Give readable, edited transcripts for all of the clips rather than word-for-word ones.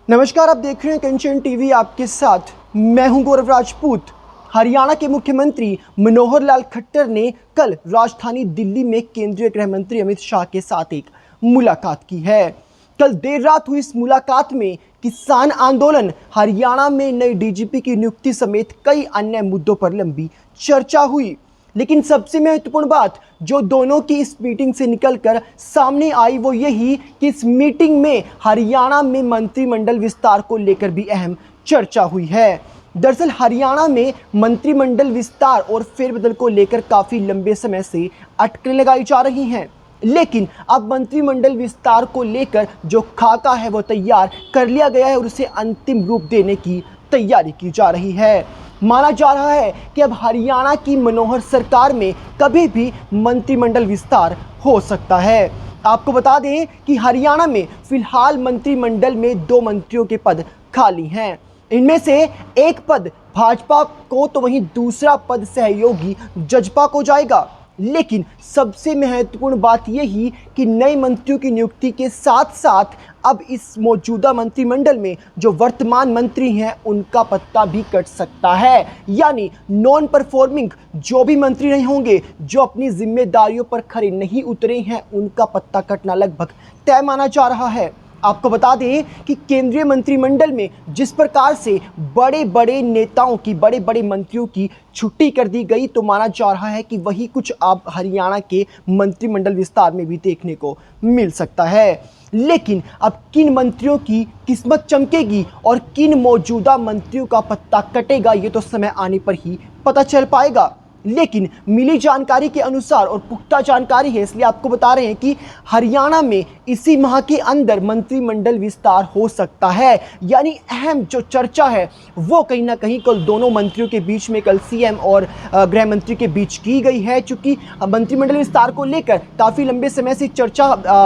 नमस्कार, आप देख रहे हैं कंचन टीवी। आपके साथ मैं हूं गौरव राजपूत। हरियाणा के मुख्यमंत्री मनोहर लाल खट्टर ने कल राजधानी दिल्ली में केंद्रीय गृह मंत्री अमित शाह के साथ एक मुलाकात की है। कल देर रात हुई इस मुलाकात में किसान आंदोलन, हरियाणा में नए डीजीपी की नियुक्ति समेत कई अन्य मुद्दों पर लंबी चर्चा हुई। लेकिन सबसे महत्वपूर्ण बात जो दोनों की इस मीटिंग से निकलकर सामने आई वो यही कि इस मीटिंग में हरियाणा में मंत्रिमंडल विस्तार को लेकर भी अहम चर्चा हुई है। दरअसल हरियाणा में मंत्रिमंडल विस्तार और फेरबदल को लेकर काफ़ी लंबे समय से अटकलें लगाई जा रही हैं, लेकिन अब मंत्रिमंडल विस्तार को लेकर जो खाका है वो तैयार कर लिया गया है और उसे अंतिम रूप देने की तैयारी की जा रही है। माना जा रहा है कि अब हरियाणा की मनोहर सरकार में कभी भी मंत्रिमंडल विस्तार हो सकता है। आपको बता दें कि हरियाणा में फिलहाल मंत्रिमंडल में 2 मंत्रियों के पद खाली हैं। इनमें से एक पद भाजपा को तो वहीं दूसरा पद सहयोगी जजपा को जाएगा। लेकिन सबसे महत्वपूर्ण बात यही कि नए मंत्रियों की नियुक्ति के साथ साथ अब इस मौजूदा मंत्रिमंडल में जो वर्तमान मंत्री हैं उनका पत्ता भी कट सकता है। यानी नॉन परफॉर्मिंग जो भी मंत्री नहीं होंगे, जो अपनी जिम्मेदारियों पर खरे नहीं उतरे हैं, उनका पत्ता कटना लगभग तय माना जा रहा है। आपको बता दें कि केंद्रीय मंत्रिमंडल में जिस प्रकार से बड़े बड़े नेताओं की, बड़े बड़े मंत्रियों की छुट्टी कर दी गई, तो माना जा रहा है कि वही कुछ आप हरियाणा के मंत्रिमंडल विस्तार में भी देखने को मिल सकता है। लेकिन अब किन मंत्रियों की किस्मत चमकेगी और किन मौजूदा मंत्रियों का पत्ता कटेगा, ये तो समय आने पर ही पता चल पाएगा। लेकिन मिली जानकारी के अनुसार, और पुख्ता जानकारी है इसलिए आपको बता रहे हैं कि हरियाणा में इसी माह के अंदर मंत्रिमंडल विस्तार हो सकता है। यानी अहम जो चर्चा है वो कहीं ना कहीं कल दोनों मंत्रियों के बीच में, कल सीएम और गृह मंत्री के बीच की गई है। चूंकि मंत्रिमंडल विस्तार को लेकर काफ़ी लंबे समय से चर्चा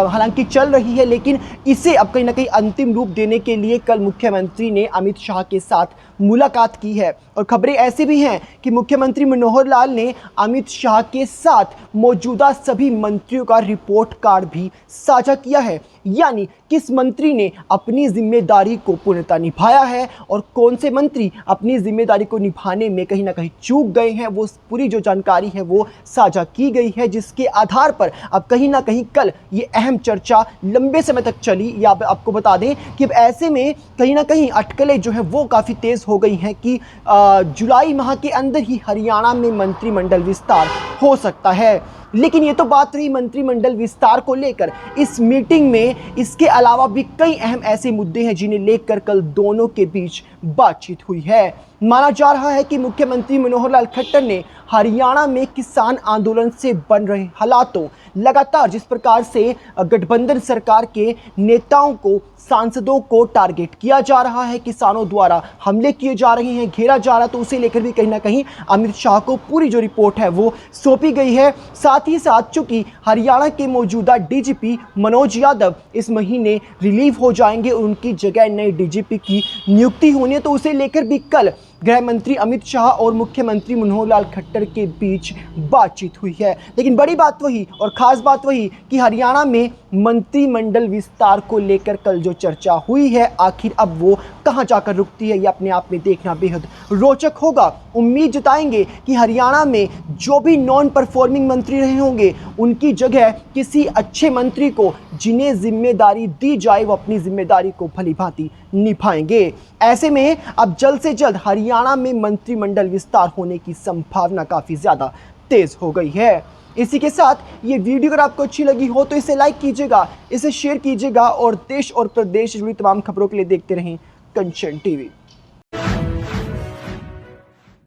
हालांकि चल रही है, लेकिन इसे अब कहीं ना कहीं अंतिम रूप देने के लिए कल मुख्यमंत्री ने अमित शाह के साथ मुलाकात की है। और खबरें ऐसी भी हैं कि मुख्यमंत्री मनोहर लाल ने अमित शाह के साथ मौजूदा सभी मंत्रियों का रिपोर्ट कार्ड भी साझा किया है। यानी किस मंत्री ने अपनी जिम्मेदारी को पूर्णतः निभाया है और कौन से मंत्री अपनी जिम्मेदारी को निभाने में कहीं ना कहीं चूक गए हैं, वो पूरी जो जानकारी है वो साझा की गई है, जिसके आधार पर अब कहीं ना कहीं कल ये अहम चर्चा लंबे समय तक चली। या आपको बता दें कि अब ऐसे में कहीं ना कहीं अटकलें जो है वो काफ़ी तेज़ हो गई हैं कि जुलाई माह के अंदर ही हरियाणा में मंत्रिमंडल विस्तार हो सकता है। लेकिन ये तो बात रही मंत्रिमंडल विस्तार को लेकर। इस मीटिंग में इसके अलावा भी कई अहम ऐसे मुद्दे हैं जिन्हें लेकर कल दोनों के बीच बातचीत हुई है। माना जा रहा है कि मुख्यमंत्री मनोहर लाल खट्टर ने हरियाणा में किसान आंदोलन से बन रहे हालातों, लगातार जिस प्रकार से गठबंधन सरकार के नेताओं को, सांसदों को टारगेट किया जा रहा है, किसानों द्वारा हमले किए जा रहे हैं, घेरा जा रहा है, तो उसे लेकर भी कहीं ना कहीं अमित शाह को पूरी जो रिपोर्ट है वो सौंपी गई है। साथ ही साथ चूंकि हरियाणा के मौजूदा डीजीपी मनोज यादव इस महीने रिलीव हो जाएंगे और उनकी जगह नए डीजीपी की नियुक्ति होनी है, तो उसे लेकर भी कल गृह मंत्री अमित शाह और मुख्यमंत्री मनोहर लाल खट्टर के बीच बातचीत हुई है। लेकिन बड़ी बात वही और ख़ास बात वही कि हरियाणा में मंत्रिमंडल विस्तार को लेकर कल जो चर्चा हुई है, आखिर अब वो कहां जाकर रुकती है, ये अपने आप में देखना बेहद रोचक होगा। उम्मीद जताएंगे कि हरियाणा में जो भी नॉन परफॉर्मिंग मंत्री रहे होंगे, उनकी जगह किसी अच्छे मंत्री को, जिन्हें जिम्मेदारी दी जाए, वो अपनी जिम्मेदारी को भली भांति निभाएंगे। ऐसे में अब जल्द से जल्द हरियाणा में मंत्रिमंडल विस्तार होने की संभावना काफ़ी ज़्यादा तेज़ हो गई है। इसी के साथ ये वीडियो अगर आपको अच्छी लगी हो तो इसे लाइक कीजिएगा, इसे शेयर कीजिएगा और देश और प्रदेश से जुड़ी तमाम खबरों के लिए देखते रहें कंचन टीवी।